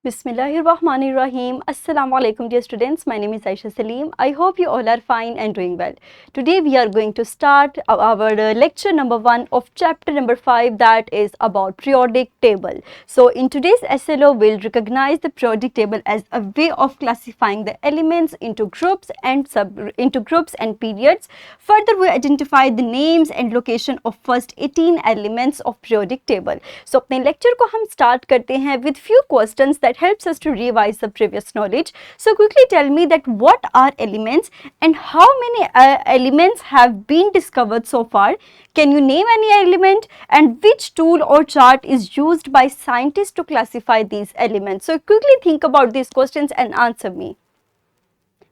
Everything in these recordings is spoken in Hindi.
Bismillahirrahmanirrahim. Assalamu alaikum dear students. My name is Aisha Salim. I hope you all are fine and doing well. Today we are going to start our lecture number 1 of chapter number 5, that is about periodic table. So in today's SLO we'll recognize the periodic table as a way of classifying the elements into groups and periods. Further we identify the names and location of first 18 elements of periodic table. So अपने lecture को हम start करते हैं with few questions that helps us to revise the previous knowledge. So quickly tell me that what are elements and how many elements have been discovered so far. Can you name any element and which tool or chart is used by scientists to classify these elements? So quickly think about these questions and answer me.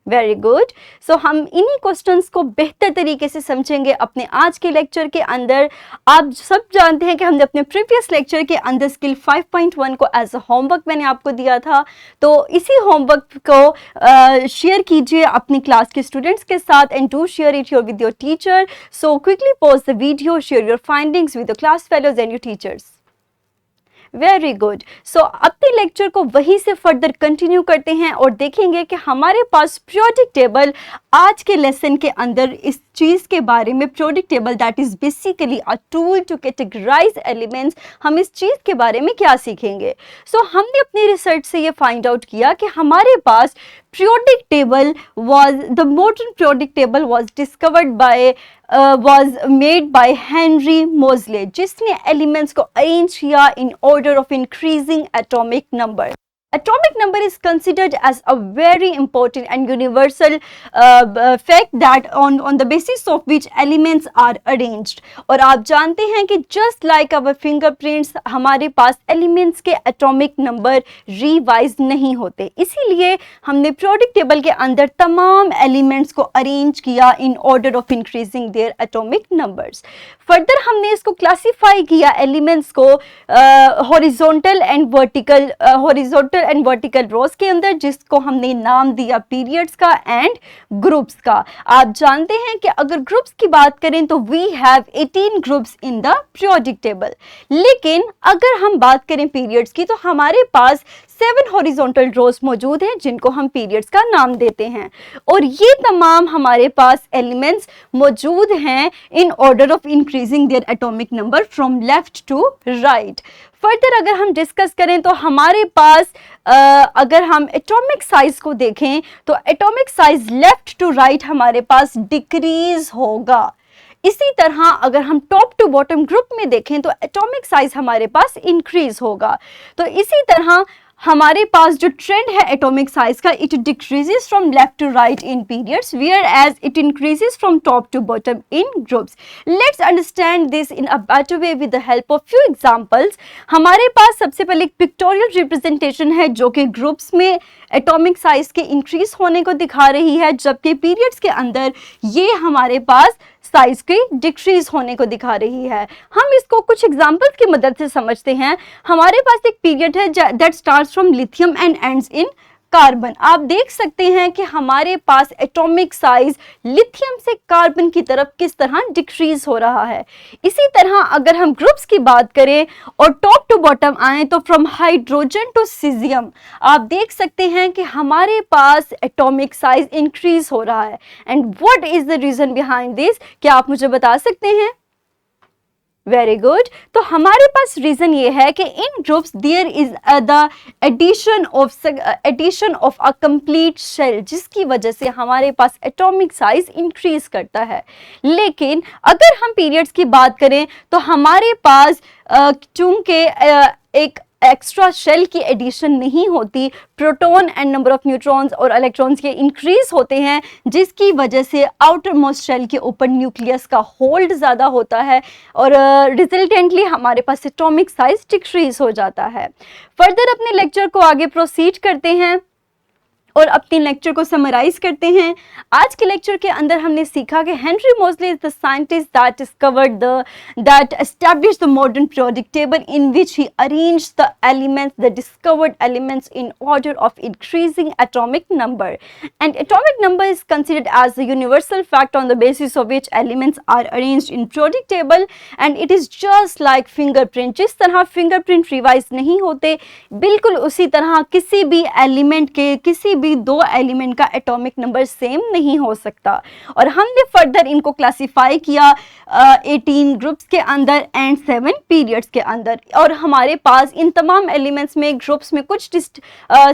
Very good. So हम इन्हीं क्वेश्चंस को बेहतर तरीके से समझेंगे अपने आज के लेक्चर के अंदर. आप सब जानते हैं कि हमने अपने प्रीवियस लेक्चर के अंदर स्किल 5.1 को एज अ होमवर्क मैंने आपको दिया था. तो इसी होमवर्क को शेयर कीजिए अपनी क्लास के स्टूडेंट्स के साथ and do share it with your teacher. So quickly pause the video, share your findings with the class fellows and your teachers. Very good. So अपने लेक्चर को वहीं से फर्दर कंटिन्यू करते हैं और देखेंगे कि हमारे पास पीरियोडिक टेबल आज के लेसन के अंदर इस चीज़ के बारे में, periodic table that is basically a tool to categorize elements, हम इस चीज़ के बारे में क्या सीखेंगे. सो हमने अपनी रिसर्च से ये फाइंड आउट किया कि हमारे पास periodic table the modern periodic table was discovered by was made by Henry Moseley, जिसने elements को arrange किया in order of increasing atomic number. Atomic number is considered as a very important and universal fact that on the basis of which elements are arranged. और आप जानते हैं कि just like our fingerprints, हमारे पास elements के atomic number revise नहीं होते. इसीलिए हमने periodic table के अंदर तमाम elements को arrange किया in order of increasing their atomic numbers. Further हमने इसको classify किया elements को horizontal and vertical rows के अंदर, जिसको हमने नाम दिया periods का and groups का. आप जानते हैं कि अगर groups की बात करें तो we have 18 groups in the periodic table. लेकिन अगर हम बात करें periods की तो हमारे पास 7 horizontal rows मौजूद हैं जिनको हम periods का नाम देते हैं. और ये तमाम हमारे पास elements मौजूद हैं in order of increasing their atomic number from left to right. Further अगर हम डिस्कस करें तो हमारे पास अगर हम एटॉमिक साइज को देखें तो atomic size left to right हमारे पास डिक्रीज होगा. इसी तरह अगर हम टॉप टू बॉटम ग्रुप में देखें तो एटॉमिक साइज हमारे पास इंक्रीज होगा. तो इसी तरह हमारे पास जो ट्रेंड है एटॉमिक साइज का, it decreases from left to right in periods, whereas it increases from top to bottom in groups. Let's understand this in a better way with the help of few examples. हमारे पास सबसे पहले एक पिक्टोरियल रिप्रेजेंटेशन है जो कि ग्रुप्स में एटॉमिक साइज के इंक्रीज होने को दिखा रही है, जबकि पीरियड्स के अंदर ये हमारे पास साइज के डिक्रीज होने को दिखा रही है. हम इसको कुछ एग्जांपल्स की मदद से समझते हैं. हमारे पास एक पीरियड है that starts from lithium and ends in carbon. आप देख सकते हैं कि हमारे पास एटॉमिक साइज लिथियम से कार्बन की तरफ किस तरह डिक्रीज हो रहा है. इसी तरह अगर हम ग्रुप्स की बात करें और टॉप टू बॉटम आए तो फ्रॉम हाइड्रोजन टू सीजियम आप देख सकते हैं कि हमारे पास एटॉमिक साइज इंक्रीज हो रहा है. And what is the reason behind this, क्या आप मुझे बता सकते हैं? Very good. तो हमारे पास रीजन ये है कि in groups there is the addition of a complete shell, जिसकी वजह से हमारे पास एटॉमिक साइज इंक्रीज करता है. लेकिन अगर हम पीरियड्स की बात करें तो हमारे पास चूंकि एक एक्स्ट्रा शेल की एडिशन नहीं होती, proton and number of neutrons और इलेक्ट्रॉन्स के इंक्रीज होते हैं, जिसकी वजह से आउटर मोस्ट शेल के ऊपर न्यूक्लियस का होल्ड ज़्यादा होता है और रिजल्टेंटली हमारे पास एटॉमिक साइज डिक्रीज हो जाता है. फर्दर अपने लेक्चर को आगे प्रोसीड करते हैं और अपने लेक्चर को समराइज करते हैं। आज के लेक्चर के अंदर हमने सीखा कि Henry Moseley is the scientist that discovered that established the modern periodic table in which he arranged the elements, the discovered elements in order of increasing atomic number, and atomic number is considered as the universal fact on the basis of which elements are arranged in periodic table, and it is just like fingerprint. जिस तरह फिंगरप्रिंट रिवाइज नहीं होते, बिल्कुल उसी तरह किसी भी एलिमेंट के, किसी भी दो एलिमेंट का एटॉमिक नंबर सेम नहीं हो सकता। और हमने फर्दर इनको क्लासिफाई किया 18 ग्रुप्स के अंदर एंड 7 पीरियड्स के अंदर, और हमारे पास इन तमाम एलिमेंट्स में, ग्रुप्स में कुछ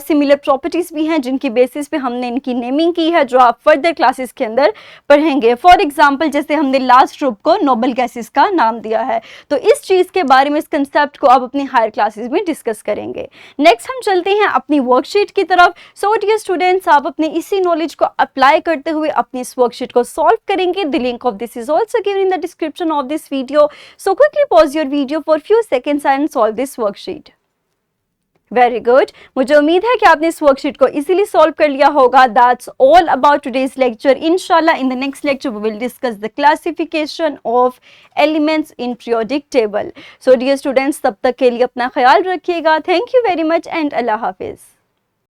सिमिलर प्रॉपर्टीज भी हैं जिनकी बेसिस पे हमने इनकी नेमिंग की है, जो आप फर्दर क्लासेस के अंदर पढ़ेंगे। फॉर एग्जाम्पल, जैसे हमने लास्ट ग्रुप को नोबल गैसेस का नाम दिया है, तो इस चीज़ के बारे में, इस कंसेप्ट को आप अपनी हायर क्लासेस में डिस्कस करेंगे। नेक्स्ट हम चलते हैं अपनी वर्कशीट की तरफ। सो डियर स्टूडेंट्स, आप अपने इसी नॉलेज को अप्लाई करते हुए अपनी इस वर्कशीट को सॉल्व करेंगे। The link of this is also given in the description of this video, so quickly pause your video for few seconds and solve this worksheet. Very good, मुझे उम्मीद है कि आपने इस वर्कशीट को इजीली सॉल्व कर लिया होगा। That's all about today's lecture. इंशाल्लाह in the next lecture we will discuss the classification of elements in periodic table. So dear students, तब तक के लिए अपना ख्याल रखिएगा। Thank you very much and अल्लाह हाफिज।